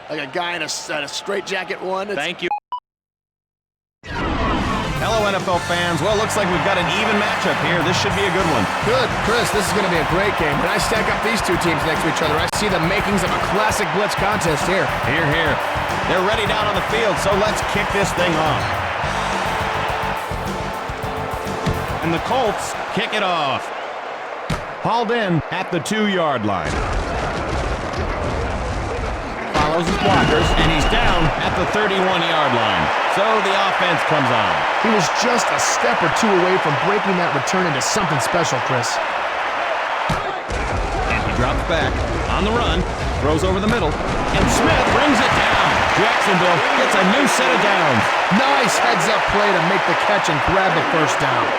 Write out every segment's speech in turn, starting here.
like a guy in a straitjacket one. Thank you. Hello, NFL fans. Well, looks like we've got an even matchup here. This should be a good one. Good. Chris, this is going to be a great game. When I stack up these two teams next to each other, I see the makings of a classic Blitz contest here. Here, here. They're ready down on the field, so let's kick this thing off. And the Colts kick it off. Hauled in at the 2-yard line. Follows his blockers, and he's down at the 31-yard line. So the offense comes on. He was just a step or two away from breaking that return into something special, Chris. And he drops back on the run, throws over the middle, and Smith brings it down. Jacksonville gets a new set of downs. Nice heads-up play to make the catch and grab the first down.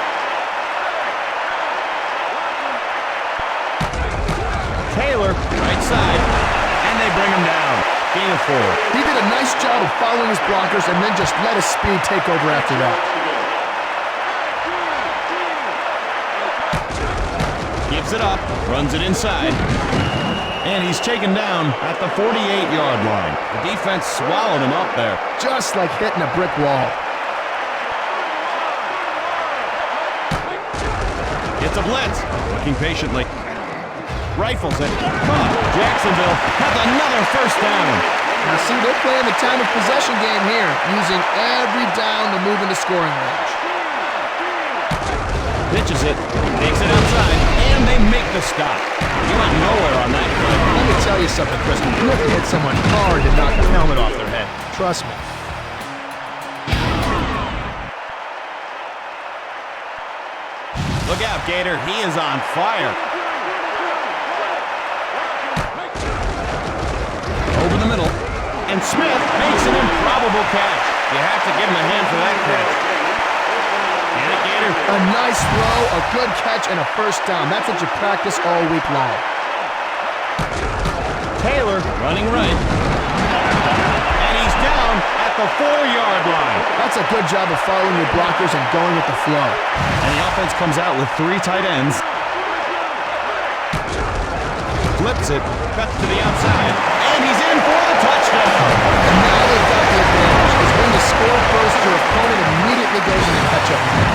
Taylor, right side, and they bring him down. Gain of 4. He did a nice job of following his blockers and then just let his speed take over after that. Gives it up, runs it inside, and he's taken down at the 48-yard line. The defense swallowed him up there. Just like hitting a brick wall. It's a blitz, looking patiently. Rifles it. Caught. Jacksonville has another first down. Now see, they're playing the time of possession game here, using every down to move into scoring range. Pitches it, takes it outside, and they make the stop. He went nowhere on that play. Let me tell you something, Chris. You have to hit someone hard to knock the helmet off their head. Trust me. Look out, Gator. He is on fire. Over the middle, and Smith makes an improbable catch. You have to give him a hand for that catch. Get it, Gator. A nice throw, a good catch, and a first down. That's what you practice all week long. Taylor running right. And he's down at the 4-yard line. That's a good job of following your blockers and going with the flow. And the offense comes out with 3 tight ends. Flips it, cuts to the outside, and he's in for the touchdown. And now they've got the advantage, because when you score first, your opponent immediately goes into catch-up mode.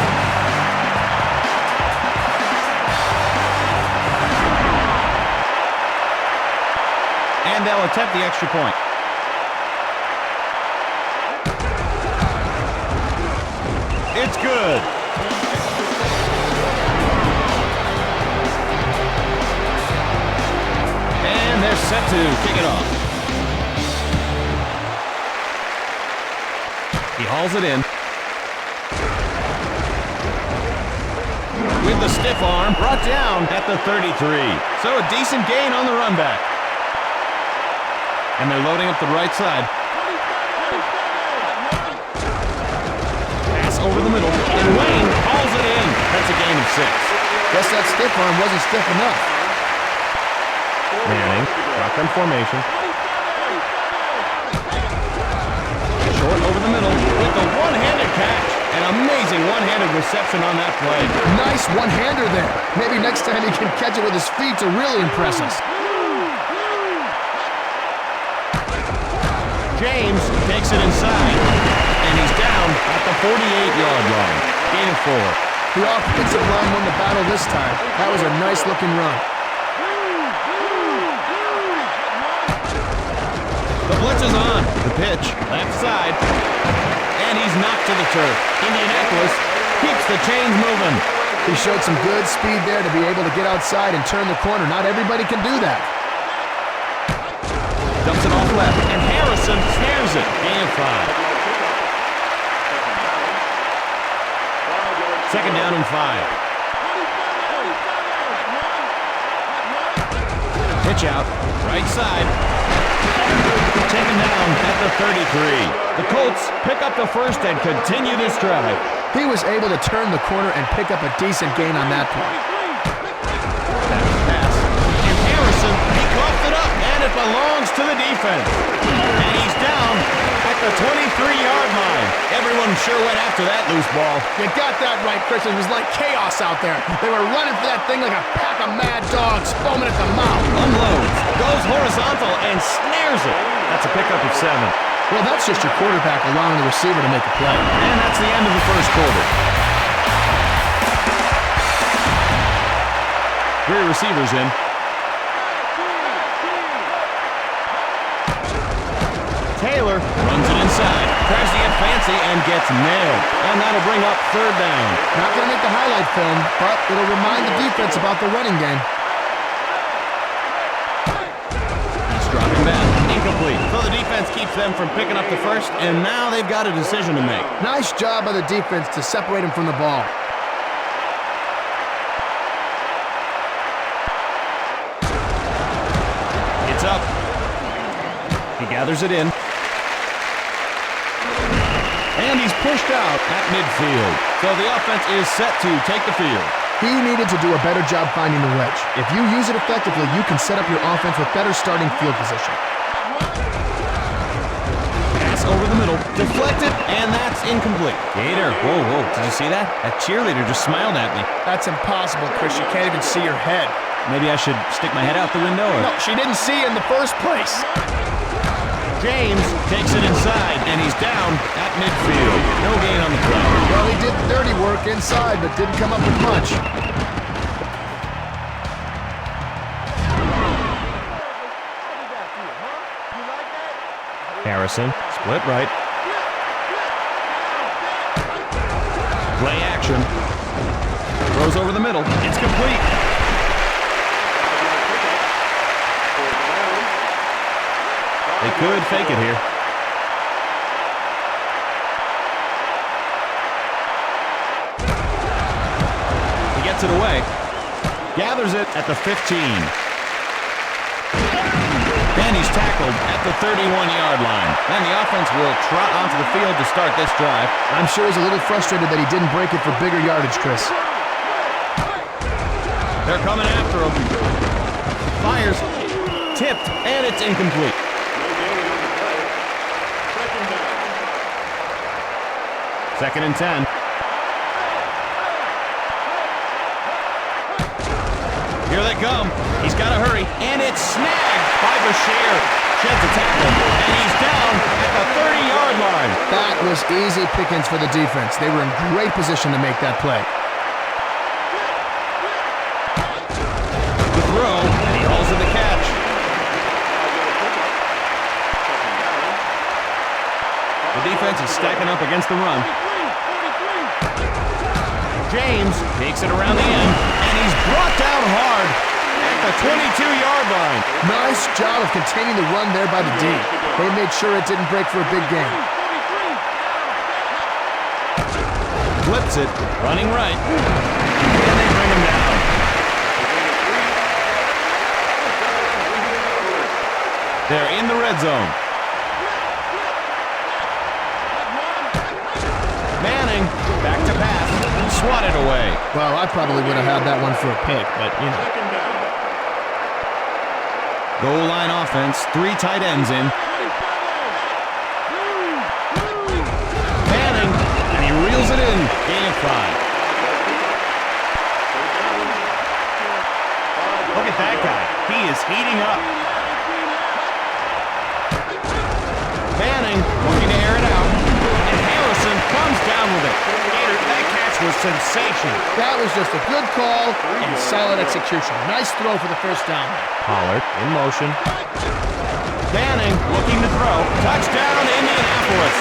And they'll attempt the extra point. It's good. They're set to kick it off. He hauls it in. With the stiff arm, brought down at the 33. So a decent gain on the run back. And they're loading up the right side. Pass over the middle, and Wayne hauls it in. That's a gain of 6. Guess that stiff arm wasn't stiff enough. Manning, shotgun formation. Short over the middle with the one-handed catch. An amazing one-handed reception on that play. Nice one-hander there. Maybe next time he can catch it with his feet to really impress us. James takes it inside, and he's down at the 48-yard line. Gain of 4. The offensive line won the battle this time. That was a nice-looking run. The blitz is on. The pitch, left side, and he's knocked to the turf. Indianapolis keeps the chains moving. He showed some good speed there to be able to get outside and turn the corner. Not everybody can do that. Dumps it off left, and Harrison snares it. Gain of 5. Second down and 5. Pitch out, right side. Taken down at the 33. The Colts pick up the first and continue this drive. He was able to turn the corner and pick up a decent gain on that play. Pass. And Harrison, he coughs it up, and it belongs to the defense. And he's down at the 23-yard line. Everyone Everyone sure went after that loose ball. You got that right, Chris. It was like chaos out there. They were running for that thing like a pack of mad dogs, foaming at the mouth. Unloads, goes horizontal, and snares it. That's a pickup of 7. Well, that's just your quarterback allowing the receiver to make a play. And that's the end of the first quarter. 3 receivers in. Taylor runs it inside, tries to get fancy, and gets nailed. And that'll bring up 3rd down. Not going to make the highlight film, but it'll remind the defense about the running game. He's dropping back. Incomplete. So the defense keeps them from picking up the first, and now they've got a decision to make. Nice job by the defense to separate him from the ball. It's up. He gathers it in. And he's pushed out at midfield. So the offense is set to take the field. He needed to do a better job finding the wedge. If you use it effectively, you can set up your offense with better starting field position. Pass over the middle, deflected, and that's incomplete. Gator, whoa, did you see that? That cheerleader just smiled at me. That's impossible, Chris. You can't even see your head. Maybe I should stick my head out the window? Or... No, she didn't see you in the first place. James takes it inside, and he's down at midfield. No gain on the play. Well, he did the dirty work inside, but didn't come up with much. Harrison, split right. Play action. Throws over the middle. It's complete. They could fake it here. He gets it away. Gathers it at the 15. And he's tackled at the 31-yard line. Then the offense will trot onto the field to start this drive. I'm sure he's a little frustrated that he didn't break it for bigger yardage, Chris. They're coming after him. Fires. Tipped, and it's incomplete. Second and 10. Here they come. He's got to hurry, and it's snagged by Bashir. Sheds a tackle, and he's down at the 30-yard line. That was easy pickings for the defense. They were in great position to make that play. The throw, and he hauls in the catch. The defense is stacking up against the run. James takes it around the end, and he's brought down hard at the 22-yard line. Nice job of containing the run there by the D. They made sure it didn't break for a big gain. Flips it, running right, and they bring him down. They're in the red zone. Manning, back to pass. Swatted away. Well, I probably would have had that one for a pick, but, you know. Goal line offense, 3 tight ends in. Manning, and he reels it in. Gain of 5. Look at that guy. He is heating up. Manning looking to air it out. And Harrison comes down with it. Gator, that catch was sensational. That was just a good call and solid execution. Nice throw for the first down. Pollard in motion. Manning looking to throw. Touchdown, Indianapolis.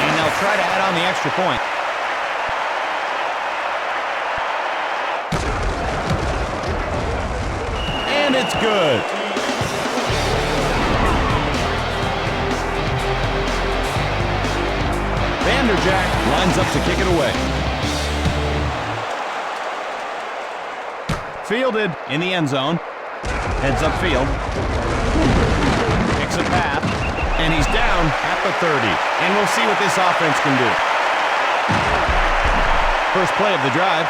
And they'll try to add on the extra point. And it's good. Vanderjack lines up to kick it away. Fielded in the end zone. Heads upfield. Picks a path. And he's down at the 30. And we'll see what this offense can do. First play of the drive.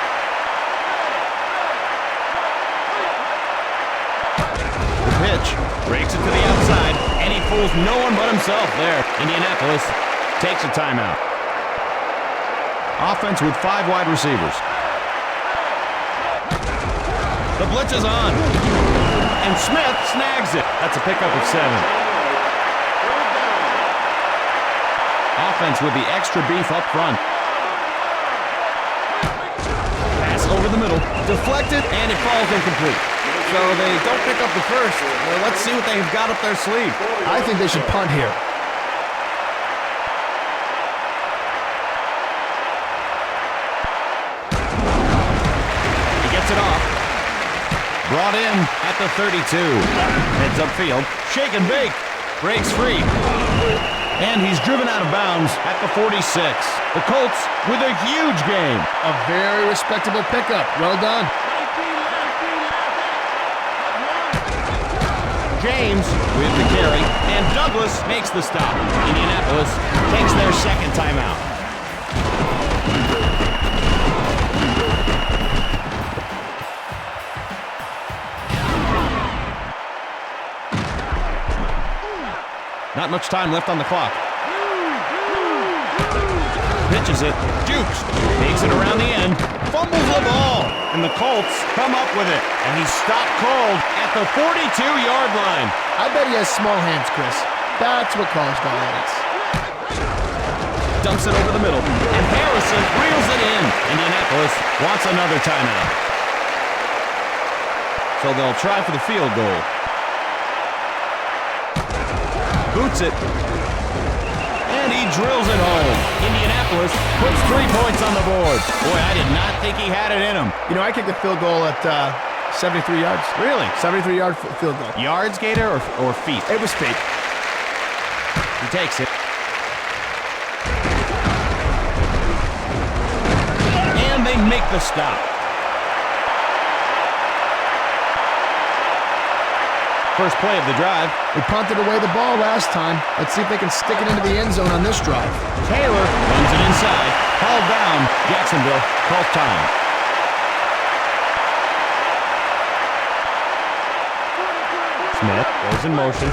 The pitch. Breaks it to the outside. And he fools no one but himself there. Indianapolis takes a timeout. Offense with 5 wide receivers. The blitz is on. And Smith snags it. That's a pickup of 7. Offense with the extra beef up front. Pass over the middle. Deflected, and it falls incomplete. So they don't pick up the first. Well, let's see what they've got up their sleeve. I think they should punt here. He gets it off. Brought in at the 32. Heads upfield. Shake and bake. Breaks free. And he's driven out of bounds at the 46. The Colts with a huge game. A very respectable pickup. Well done. James with the carry, and Douglas makes the stop. Indianapolis takes their second timeout. Not much time left on the clock. Pitches it. Jukes. Takes it around the end. Fumbles the ball. And the Colts come up with it. And he's stopped cold at the 42-yard line. I bet he has small hands, Chris. That's what caused all this. Dumps it over the middle. And Harrison reels it in. Indianapolis wants another timeout. So they'll try for the field goal. Boots it. And he drills it home. Indianapolis puts 3 points on the board. Boy, I did not think he had it in him. You know, I kicked a field goal at 73 yards. Really? 73-yard field goal. Yards, Gator, or feet? It was feet. He takes it. And they make the stop. First play of the drive. We punted away the ball last time. Let's see if they can stick it into the end zone on this drive. Taylor runs it inside. Hauled down. Jacksonville calls time. Smith goes in motion.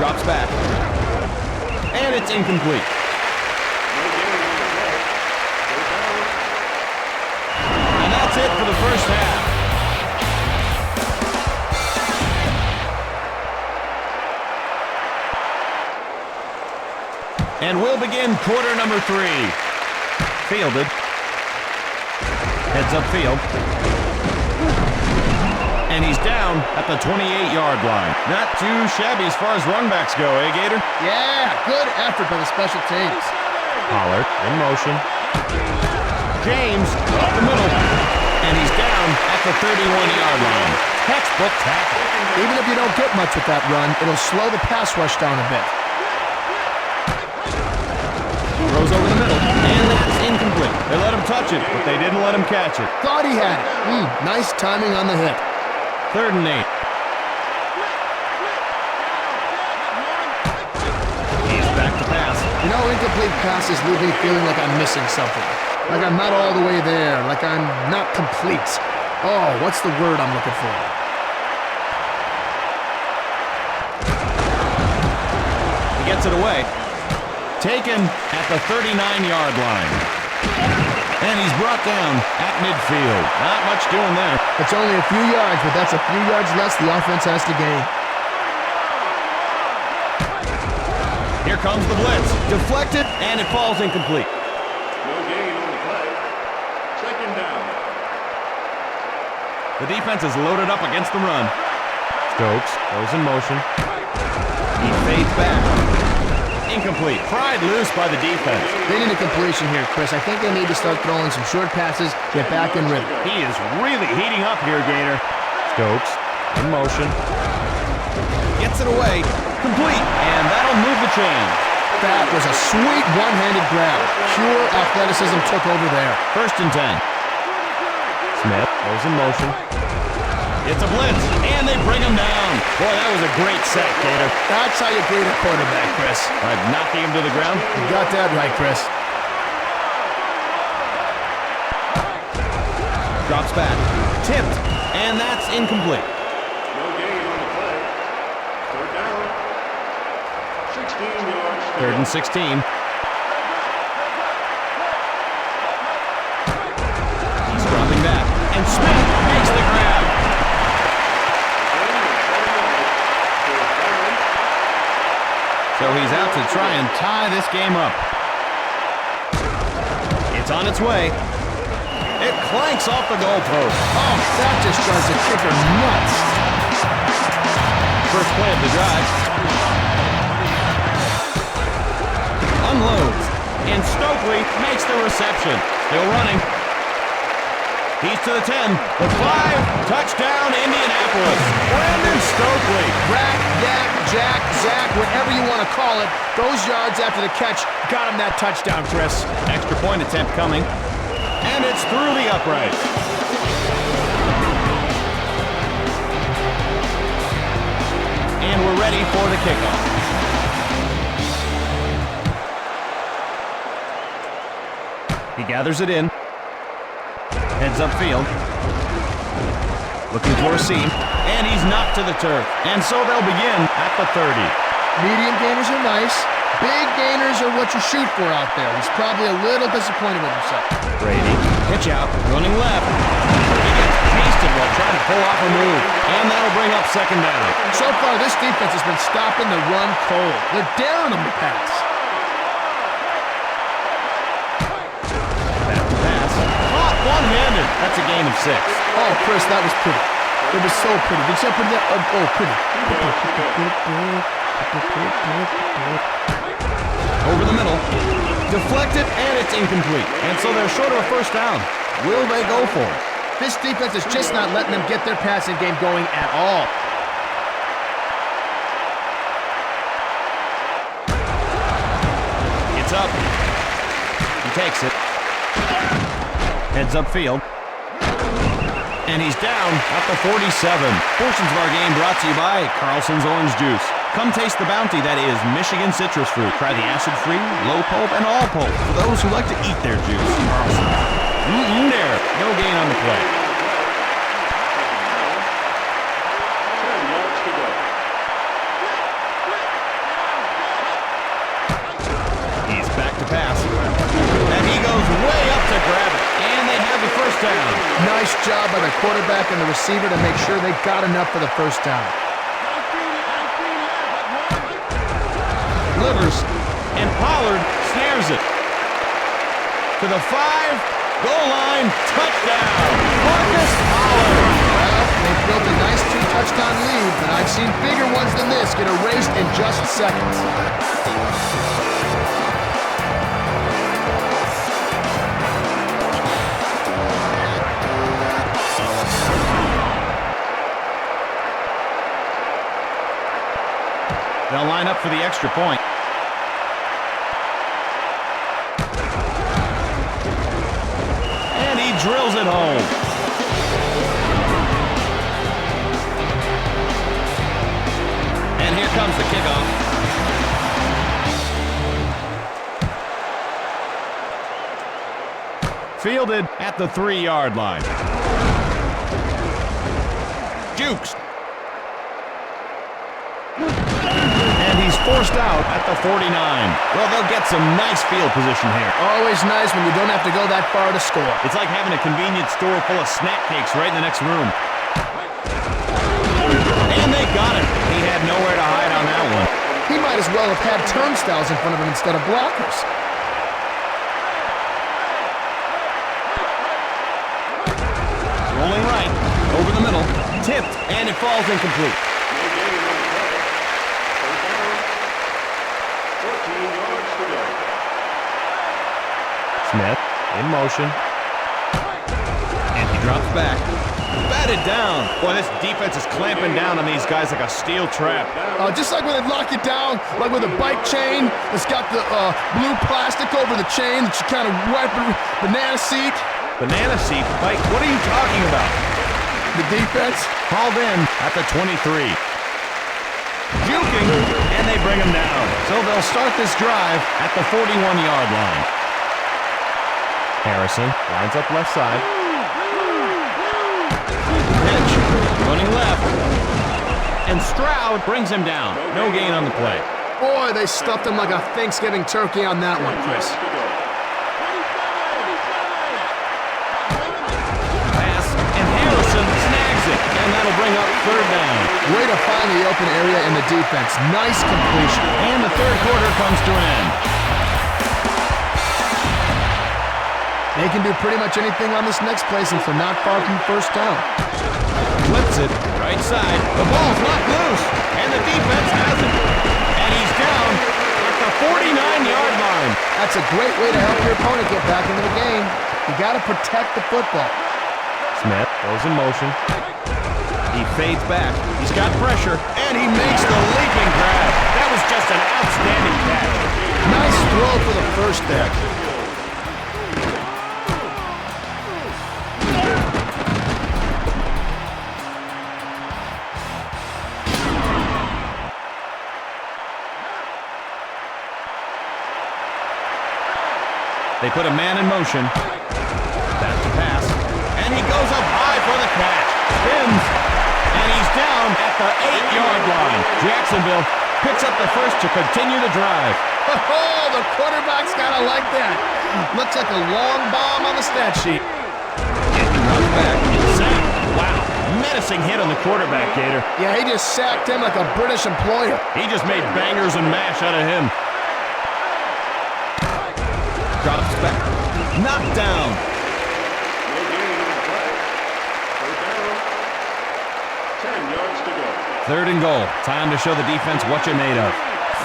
Drops back. And it's incomplete. And that's it for the first half. And we'll begin quarter number 3. Fielded. Heads upfield. And he's down at the 28-yard line. Not too shabby as far as runbacks go, eh, Gator? Yeah, good effort by the special teams. Pollard in motion. James up the middle. And he's down at the 31-yard line. Textbook tackle. Even if you don't get much with that run, it'll slow the pass rush down a bit. Throws over the middle, and that's incomplete. They let him touch it, but they didn't let him catch it. Thought he had it. Nice timing on the hit. 3rd and 8. He's back to pass. You know, incomplete passes leave me feeling like I'm missing something. Like I'm not all the way there. Like I'm not complete. Oh, what's the word I'm looking for? He gets it away. Taken at the 39-yard line. And he's brought down at midfield. Not much doing there. It's only a few yards, but that's a few yards less the offense has to gain. Here comes the blitz. Deflected, and it falls incomplete. No gain on the play. 2nd down. The defense is loaded up against the run. Stokes goes in motion. He fades back. Incomplete. Pried loose by the defense. They need a completion here, Chris. I think they need to start throwing some short passes, get back in rhythm. He is really heating up here, Gator. Stokes in motion. Gets it away. Complete. And that'll move the chains. That was a sweet one-handed grab. Pure athleticism took over there. 1st and 10. Smith goes in motion. It's a blitz, and they bring him down. Boy, that was a great sack, Gator. That's how you grade a quarterback, Chris. By knocking him to the ground. You got that right, Chris. Drops back. Tipped, and that's incomplete. No gain on the play. 3rd down. yards to 3rd go. and 16. He's dropping back, and Smith makes the grab. So he's out to try and tie this game up. It's on its way. It clanks off the goalpost. Oh, that just drives the kicker nuts. First play of the drive. Unloads. And Stokely makes the reception. Still running. He's to the 10. The 5. Touchdown, Indianapolis. Brandon Stokely. Rack, yak, jack, zack, whatever you want to call it, those yards after the catch got him that touchdown, Chris. Extra point attempt coming. And it's through the upright. And we're ready for the kickoff. He gathers it in. Heads upfield. Looking for a seam. And he's knocked to the turf. And so they'll begin at the 30. Medium gainers are nice. Big gainers are what you shoot for out there. He's probably a little disappointed with himself. Brady, pitch out, running left. He gets pasted while trying to pull off a move. And that'll bring up 2nd down. So far, this defense has been stopping the run cold. They're daring him to pass. Back to pass. Caught one-handed. That's a gain of 6. Oh, Chris, that was pretty. It was so pretty. Did you see how pretty that? Oh, pretty. Over the middle. Deflected, and it's incomplete. And so they're short of a 1st down. Will they go for it? This defense is just not letting them get their passing game going at all. It's up. He takes it. Heads upfield. And he's down at the 47. Portions of our game brought to you by Carlson's Orange Juice. Come taste the bounty that is Michigan citrus fruit. Try the acid-free, low pulp, and all pulp for those who like to eat their juice. Carlson. There. No gain on the play. 10 yards to go. He's back to pass. And he goes way up to grab it. And they have the 1st down. Nice job by the quarterback and the receiver to make sure they got enough for the 1st down. Delivers, and Pollard snares it. To the 5, goal line, touchdown. Marcus Pollard. Well, they've built a nice 2-touchdown lead, but I've seen bigger ones than this get erased in just seconds. They'll line up for the extra point. And he drills it home. And here comes the kickoff. Fielded at the 3-yard line. Jukes. And he's forced out at the 49. Well, they'll get some nice field position here. Always nice when you don't have to go that far to score. It's like having a convenience store full of snack cakes right in the next room. And they got him. He had nowhere to hide on that one. He might as well have had turnstiles in front of him instead of blockers. Rolling right, over the middle, tipped, and it falls incomplete. No gain on the play. 14 yards to go. Smith in motion. And he drops back. Batted down. Boy, this defense is clamping down on these guys like a steel trap. Just like when they lock you down, like with a bike chain that's got the blue plastic over the chain that you kind of wipe a banana seat. Banana seat? Like, what are you talking about? The defense. Called in at the 23. Juking, and they bring him down. So they'll start this drive at the 41-yard line. Harrison lines up left side. Pitch, running left. And Stroud brings him down. No gain on the play. Boy, they stuffed him like a Thanksgiving turkey on that one, Chris. Pass, and Harrison snags it, and that'll bring up third down. Way to find the open area in the defense. Nice completion. And the third quarter comes to an end. They can do pretty much anything on this next play since they're not far from first down. Flips it, right side. The ball's not loose, and the defense has it. And he's down at the 49-yard line. That's a great way to help your opponent get back into the game. You got to protect the football. Smith goes in motion. He fades back. He's got pressure, and he makes the leaping grab. That was just an outstanding catch. Nice throw for the first there. They put a man in motion. Back to pass. And he goes up high for the catch. Spins. And he's down at the 8-yard line. Jacksonville picks up the first to continue the drive. Oh, the quarterback's gotta like that. Looks like a long bomb on the stat sheet. Runs back. Sack. Wow. Menacing hit on the quarterback, Gator. Yeah, he just sacked him like a British employer. He just made bangers and mash out of him. Drops back. Knocked down. No gain on the play. Third down. 10 yards to go. Third and goal. Time to show the defense what you're made of.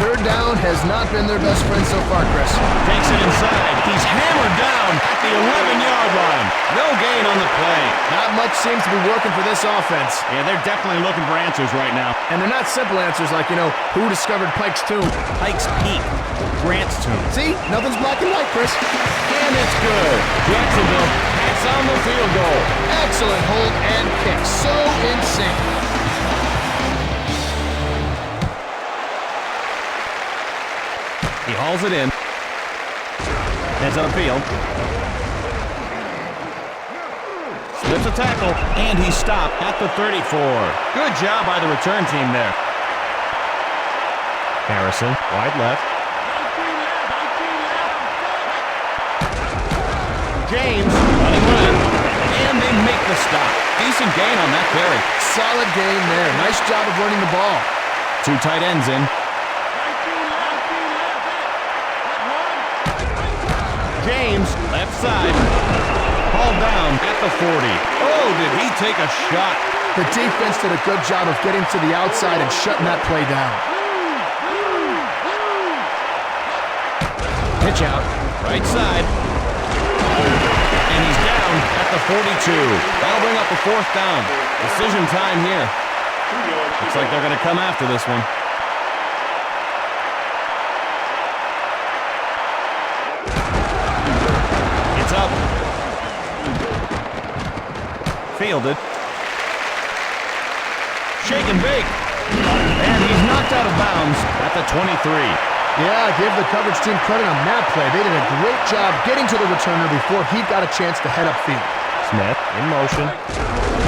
Third down has not been their best friend so far, Chris. Takes it inside. He's hammered down at the 11-yard line. No gain on the play. Not much seems to be working for this offense. Yeah, they're definitely looking for answers right now. And they're not simple answers like, who discovered Pike's tomb? Pike's Peak. Grant's tomb. See? Nothing's black and white, Chris. And it's good. Jacksonville hits on the field goal. Excellent hold and kick. So insane. He hauls it in. Heads upfield. Slips a tackle, and he stopped at the 34. Good job by the return team there. Harrison, wide left. James, running right, and they make the stop. Decent gain on that carry. Solid game there. Nice job of running the ball. Two tight ends in. James, left side, hauled down at the 40. Oh, did he take a shot? The defense did a good job of getting to the outside and shutting that play down. Pitch out, right side. And he's down at the 42. That'll bring up a fourth down. Decision time here. Looks like they're going to come after this one. Up. Fielded. Shake and bake. And he's knocked out of bounds at the 23. Yeah, give the coverage team credit on that play. They did a great job getting to the returner before he got a chance to head upfield. Smith in motion.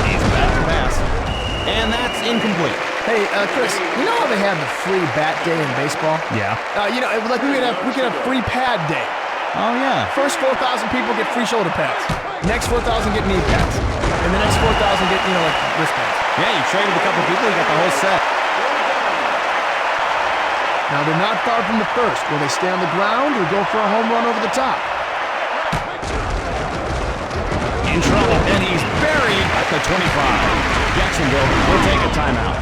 He's back to pass. And that's incomplete. Hey, Chris, you know how they have the free bat day in baseball? Yeah. Like we could have free pad day. Oh, yeah. First 4,000 people get free shoulder pads. Next 4,000 get knee pads. And the next 4,000 get, like wrist pads. Yeah, you traded a couple people, you got the whole set. Now, they're not far from the first. Will they stay on the ground or go for a home run over the top? In trouble, and he's buried at the 25. Jacksonville will take a timeout.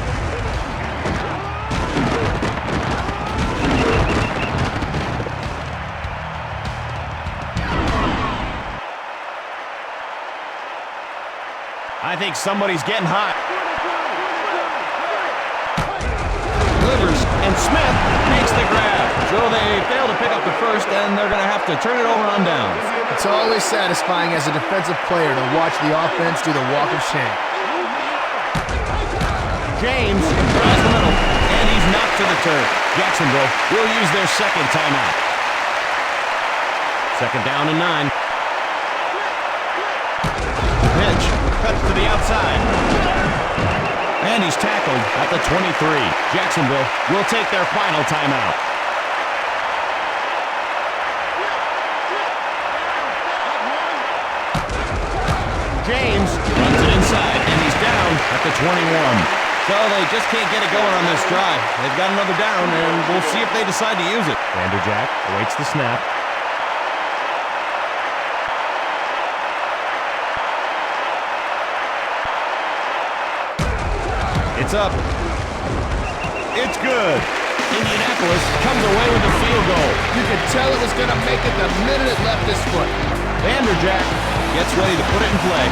I think somebody's getting hot. Delivers, and Smith makes the grab. So they fail to pick up the first, and they're going to have to turn it over on downs. It's always satisfying as a defensive player to watch the offense do the walk of shame. James across the middle, and he's knocked to the turf. Jacksonville will use their second timeout. Second down and 9. Pitch cuts to the outside. And he's tackled at the 23. Jacksonville will take their final timeout. James runs it inside, and he's down at the 21. So they just can't get it going on this drive. They've got another down, and we'll see if they decide to use it. Vanderjack awaits the snap. It's up. It's good. Indianapolis comes away with a field goal. You could tell it was going to make it the minute it left his foot. Vanderjack gets ready to put it in play.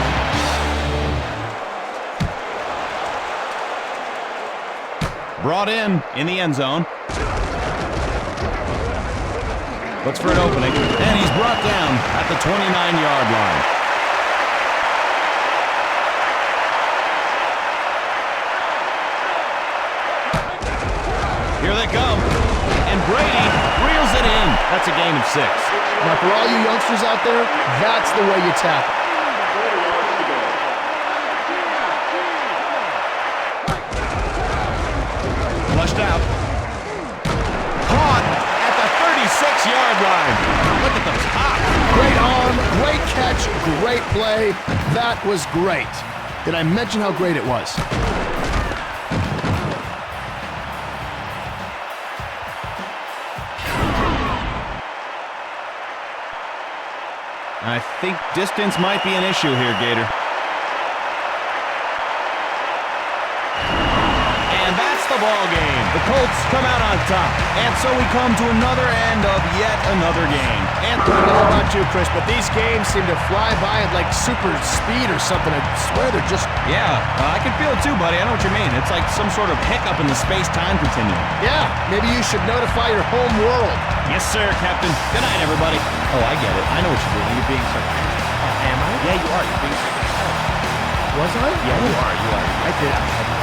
Brought in the end zone. Looks for an opening, and he's brought down at the 29-yard line. Here they come, and Brady reels it in. That's a gain of 6. Now, for all you youngsters out there, that's the way you tackle. Flushed out. Caught at the 36-yard line. Look at the top. Great arm, great catch, great play. That was great. Did I mention how great it was? I think distance might be an issue here, Gator. And that's the ball game. The Colts come out on top. And so we come to another end of yet another game. And I don't know about you, Chris, but these games seem to fly by at like super speed or something. I swear they're just... yeah, I can feel it too, buddy. I know what you mean. It's like some sort of hiccup in the space-time continuum. Yeah, maybe you should notify your home world. Yes, sir, Captain. Good night, everybody. Oh, I get it. I know what you're doing. You're being sarcastic. Oh, am I? Yeah, you are. You're being sarcastic. Was I? Yeah, you are. You are. I did.